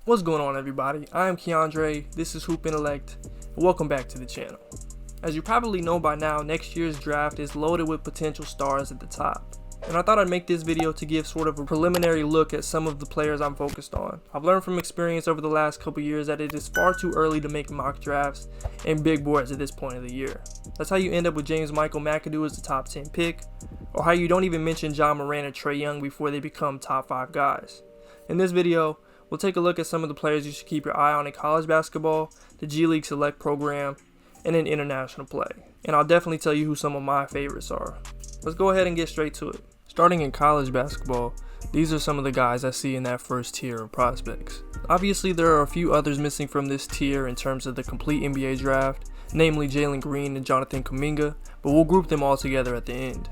What's going on, everybody? I am Keandre, this is Hoop Intellect, and welcome back to the channel. As you probably know by now, next year's draft is loaded with potential stars at the top. And I thought I'd make this video to give sort of a preliminary look at some of the players I'm focused on. I've learned from experience over the last couple years that it is far too early to make mock drafts and big boards at this point of the year. That's how you end up with James Michael McAdoo as the top 10 pick, or how you don't even mention John Moran or Trae Young before they become top 5 guys. In this video, we'll take a look at some of the players you should keep your eye on in college basketball, the G League Select program, and in international play. And I'll definitely tell you who some of my favorites are. Let's go ahead and get straight to it. Starting in college basketball, these are some of the guys I see in that first tier of prospects. Obviously, there are a few others missing from this tier in terms of the complete NBA draft, namely Jalen Green and Jonathan Kuminga, but we'll group them all together at the end.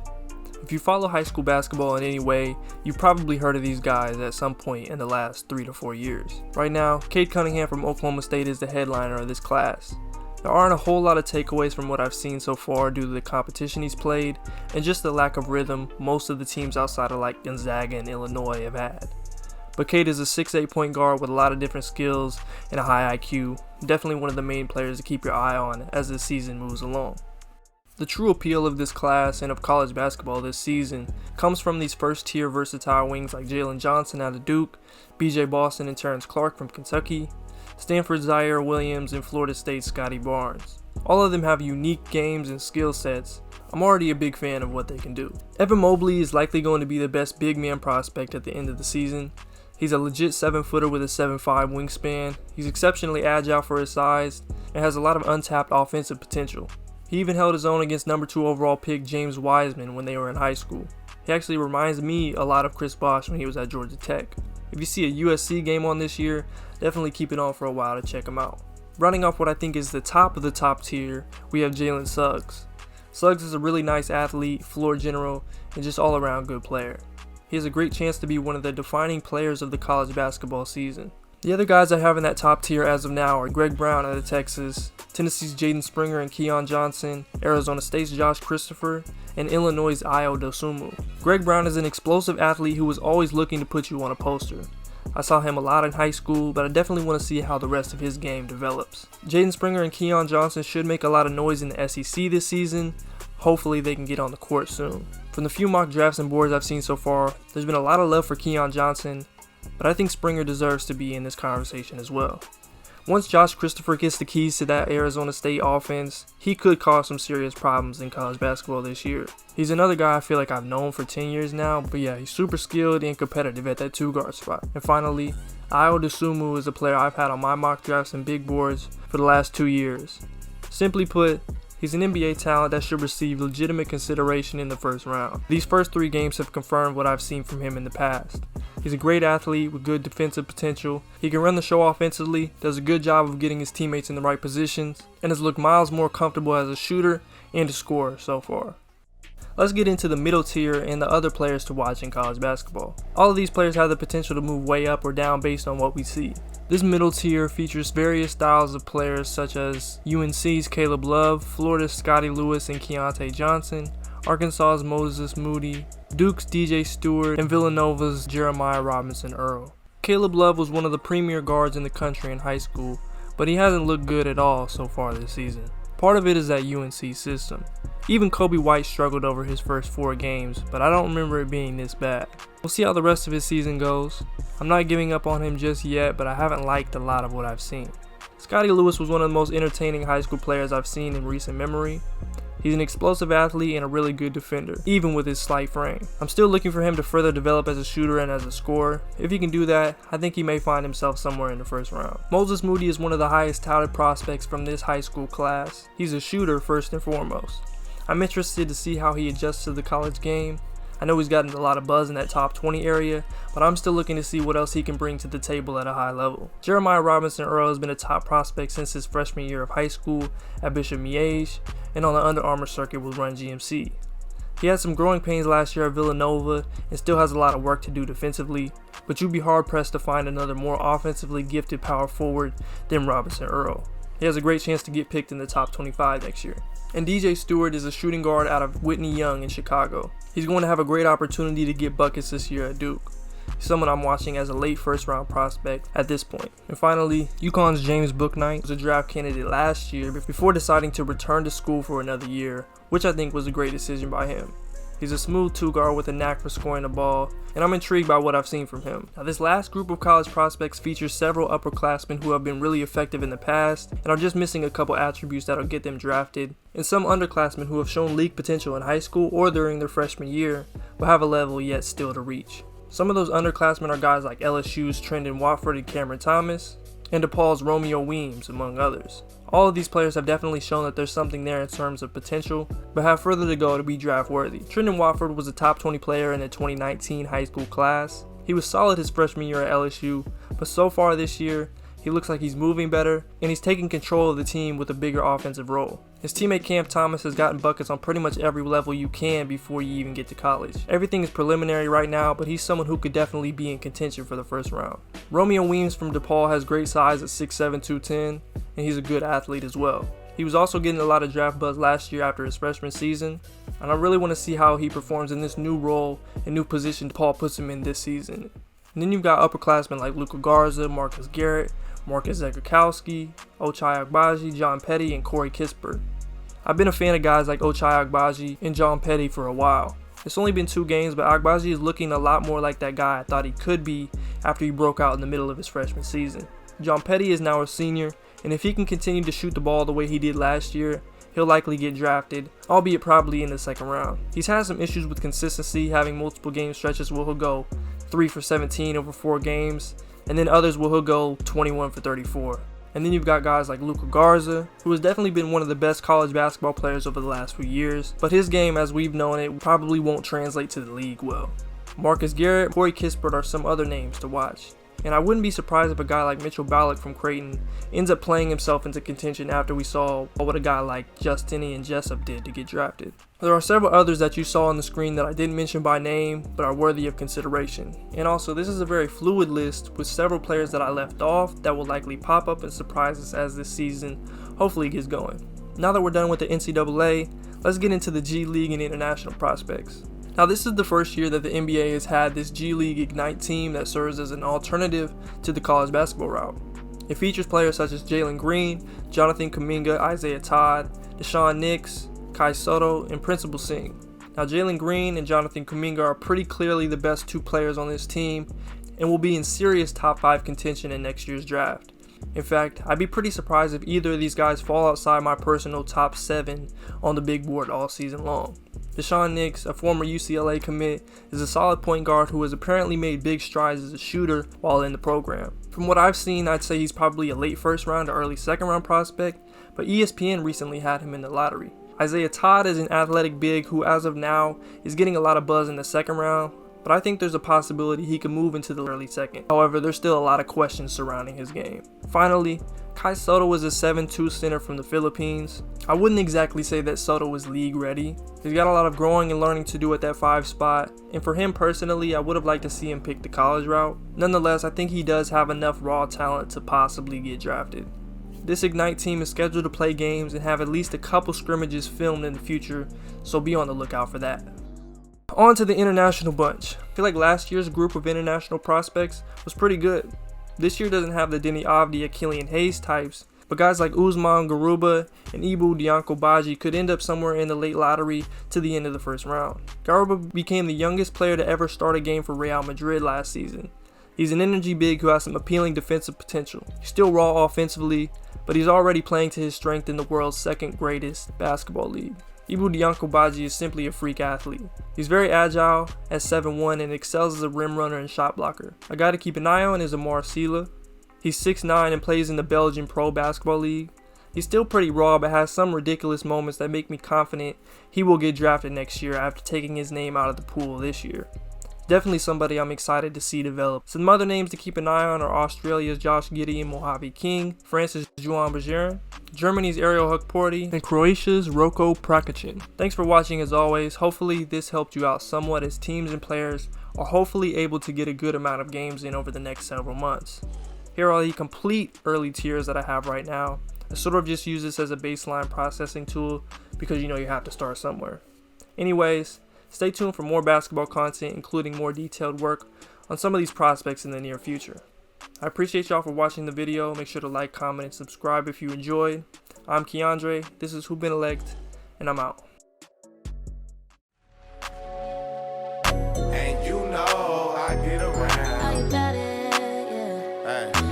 If you follow high school basketball in any way, you've probably heard of these guys at some point in the last 3 to 4 years. Right now, Cade Cunningham from Oklahoma State is the headliner of this class. There aren't a whole lot of takeaways from what I've seen so far due to the competition he's played and just the lack of rhythm most of the teams outside of like Gonzaga and Illinois have had. But Cade is a 6'8" point guard with a lot of different skills and a high IQ, definitely one of the main players to keep your eye on as the season moves along. The true appeal of this class and of college basketball this season comes from these first tier versatile wings like Jalen Johnson out of Duke, BJ Boston and Terrence Clark from Kentucky, Stanford's Zaire Williams, and Florida State's Scotty Barnes. All of them have unique games and skill sets. I'm already a big fan of what they can do. Evan Mobley is likely going to be the best big man prospect at the end of the season. He's a legit 7-footer with a 7'5" wingspan. He's exceptionally agile for his size and has a lot of untapped offensive potential. He even held his own against number 2 overall pick James Wiseman when they were in high school. He actually reminds me a lot of Chris Bosh when he was at Georgia Tech. If you see a USC game on this year, definitely keep it on for a while to check him out. Running off what I think is the top of the top tier, we have Jalen Suggs. Suggs is a really nice athlete, floor general, and just all around good player. He has a great chance to be one of the defining players of the college basketball season. The other guys I have in that top tier as of now are Greg Brown out of Texas, Tennessee's Jaden Springer and Keon Johnson, Arizona State's Josh Christopher, and Illinois' Ayo Dosunmu. Greg Brown is an explosive athlete who is always looking to put you on a poster. I saw him a lot in high school, but I definitely want to see how the rest of his game develops. Jaden Springer and Keon Johnson should make a lot of noise in the SEC this season. Hopefully they can get on the court soon. From the few mock drafts and boards I've seen so far, there's been a lot of love for Keon Johnson, but I think Springer deserves to be in this conversation as well. Once Josh Christopher gets the keys to that Arizona State offense, he could cause some serious problems in college basketball this year. He's another guy I feel like I've known for 10 years now, but yeah, he's super skilled and competitive at that 2-guard spot. And finally, Ayo Dosunmu is a player I've had on my mock drafts and big boards for the last 2 years. Simply put, he's an NBA talent that should receive legitimate consideration in the first round. These first 3 games have confirmed what I've seen from him in the past. He's a great athlete with good defensive potential. He can run the show offensively, does a good job of getting his teammates in the right positions, and has looked miles more comfortable as a shooter and a scorer so far. Let's get into the middle tier and the other players to watch in college basketball. All of these players have the potential to move way up or down based on what we see. This middle tier features various styles of players such as UNC's Caleb Love, Florida's Scotty Lewis and Keontae Johnson, Arkansas's Moses Moody, Duke's DJ Stewart, and Villanova's Jeremiah Robinson Earl. Caleb Love was one of the premier guards in the country in high school, but he hasn't looked good at all so far this season. Part of it is that UNC system. Even Kobe White struggled over his first 4 games, but I don't remember it being this bad. We'll see how the rest of his season goes. I'm not giving up on him just yet, but I haven't liked a lot of what I've seen. Scotty Lewis was one of the most entertaining high school players I've seen in recent memory. He's an explosive athlete and a really good defender, even with his slight frame. I'm still looking for him to further develop as a shooter and as a scorer. If he can do that, I think he may find himself somewhere in the first round. Moses Moody is one of the highest touted prospects from this high school class. He's a shooter first and foremost. I'm interested to see how he adjusts to the college game. I know he's gotten a lot of buzz in that top 20 area, but I'm still looking to see what else he can bring to the table at a high level. Jeremiah Robinson Earl has been a top prospect since his freshman year of high school at Bishop Miege and on the Under Armour circuit with Run GMC. He had some growing pains last year at Villanova and still has a lot of work to do defensively, but you'd be hard pressed to find another more offensively gifted power forward than Robinson Earl. He has a great chance to get picked in the top 25 next year. And DJ Stewart is a shooting guard out of Whitney Young in Chicago. He's going to have a great opportunity to get buckets this year at Duke. He's someone I'm watching as a late first round prospect at this point. And finally, UConn's James Bouknight was a draft candidate last year before deciding to return to school for another year, which I think was a great decision by him. He's a smooth two-guard with a knack for scoring the ball, and I'm intrigued by what I've seen from him. Now, this last group of college prospects features several upperclassmen who have been really effective in the past and are just missing a couple attributes that'll get them drafted, and some underclassmen who have shown league potential in high school or during their freshman year, but have a level yet still to reach. Some of those underclassmen are guys like LSU's Trendon Watford and Cameron Thomas, and DePaul's Romeo Weems, among others. All of these players have definitely shown that there's something there in terms of potential, but have further to go to be draft worthy. Trendon Watford was a top 20 player in the 2019 high school class. He was solid his freshman year at LSU, but so far this year, he looks like he's moving better, and he's taking control of the team with a bigger offensive role. His teammate Cam Thomas has gotten buckets on pretty much every level you can before you even get to college. Everything is preliminary right now, but he's someone who could definitely be in contention for the first round. Romeo Weems from DePaul has great size at 6'7", 210, and he's a good athlete as well. He was also getting a lot of draft buzz last year after his freshman season, and I really want to see how he performs in this new role and new position DePaul puts him in this season. And then you've got upperclassmen like Luka Garza, Marcus Garrett, Marcus Zagorkowski, Ochai Agbaji, John Petty, and Corey Kispert. I've been a fan of guys like Ochai Agbaji and John Petty for a while. It's only been 2 games, but Agbaji is looking a lot more like that guy I thought he could be after he broke out in the middle of his freshman season. John Petty is now a senior, and if he can continue to shoot the ball the way he did last year, he'll likely get drafted, albeit probably in the second round. He's had some issues with consistency, having multiple game stretches where he'll go 3 for 17 over 4 games, and then others where he'll go 21 for 34. And then you've got guys like Luka Garza, who has definitely been one of the best college basketball players over the last few years, but his game as we've known it probably won't translate to the league well. Marcus Garrett, Corey Kispert are some other names to watch. And I wouldn't be surprised if a guy like Mitchell Ballock from Creighton ends up playing himself into contention after we saw what a guy like Justinian Jessup did to get drafted. There are several others that you saw on the screen that I didn't mention by name, but are worthy of consideration. And also, this is a very fluid list with several players that I left off that will likely pop up and surprise us as this season hopefully gets going. Now that we're done with the NCAA, let's get into the G League and international prospects. Now, this is the first year that the NBA has had this G League Ignite team that serves as an alternative to the college basketball route. It features players such as Jalen Green, Jonathan Kuminga, Isaiah Todd, Deshaun Nix, Kai Soto, and Principal Singh. Now, Jalen Green and Jonathan Kuminga are pretty clearly the best 2 players on this team and will be in serious top 5 contention in next year's draft. In fact, I'd be pretty surprised if either of these guys fall outside my personal top 7 on the big board all season long. Deshaun Nix, a former UCLA commit, is a solid point guard who has apparently made big strides as a shooter while in the program. From what I've seen, I'd say he's probably a late first round or early second round prospect, but ESPN recently had him in the lottery. Isaiah Todd is an athletic big who as of now is getting a lot of buzz in the second round, but I think there's a possibility he could move into the early second. However, there's still a lot of questions surrounding his game. Finally, Kai Soto is a 7'2" center from the Philippines. I wouldn't exactly say that Soto is league ready. He's got a lot of growing and learning to do at that 5 spot, and for him personally, I would have liked to see him pick the college route. Nonetheless, I think he does have enough raw talent to possibly get drafted. This Ignite team is scheduled to play games and have at least a couple scrimmages filmed in the future, so be on the lookout for that. On to the international bunch. I feel like last year's group of international prospects was pretty good. This year doesn't have the Denny Avdia, Killian Hayes types, but guys like Usman Garuba and Ibu Dianko-Baji could end up somewhere in the late lottery to the end of the first round. Garuba became the youngest player to ever start a game for Real Madrid last season. He's an energy big who has some appealing defensive potential. He's still raw offensively, but he's already playing to his strength in the world's second greatest basketball league. Ibu Dianko-Baji is simply a freak athlete. He's very agile at 7'1" and excels as a rim runner and shot blocker. A guy to keep an eye on is Amar Sila. He's 6'9" and plays in the Belgian Pro Basketball League. He's still pretty raw but has some ridiculous moments that make me confident he will get drafted next year after taking his name out of the pool this year. Definitely somebody I'm excited to see develop. Some other names to keep an eye on are Australia's Josh Giddey and Mojave King, France's Juan Bajerin, Germany's Ariel Hukporti, and Croatia's Roko Prakacin. Thanks for watching as always. Hopefully this helped you out somewhat as teams and players are hopefully able to get a good amount of games in over the next several months. Here are the complete early tiers that I have right now. I sort of just use this as a baseline processing tool because you have to start somewhere. Anyways, stay tuned for more basketball content, including more detailed work on some of these prospects in the near future. I appreciate y'all for watching the video. Make sure to like, comment, and subscribe if you enjoyed. I'm Keandre, this is Intellect, and I'm out. And you know I get around. How you got it, yeah. Hey.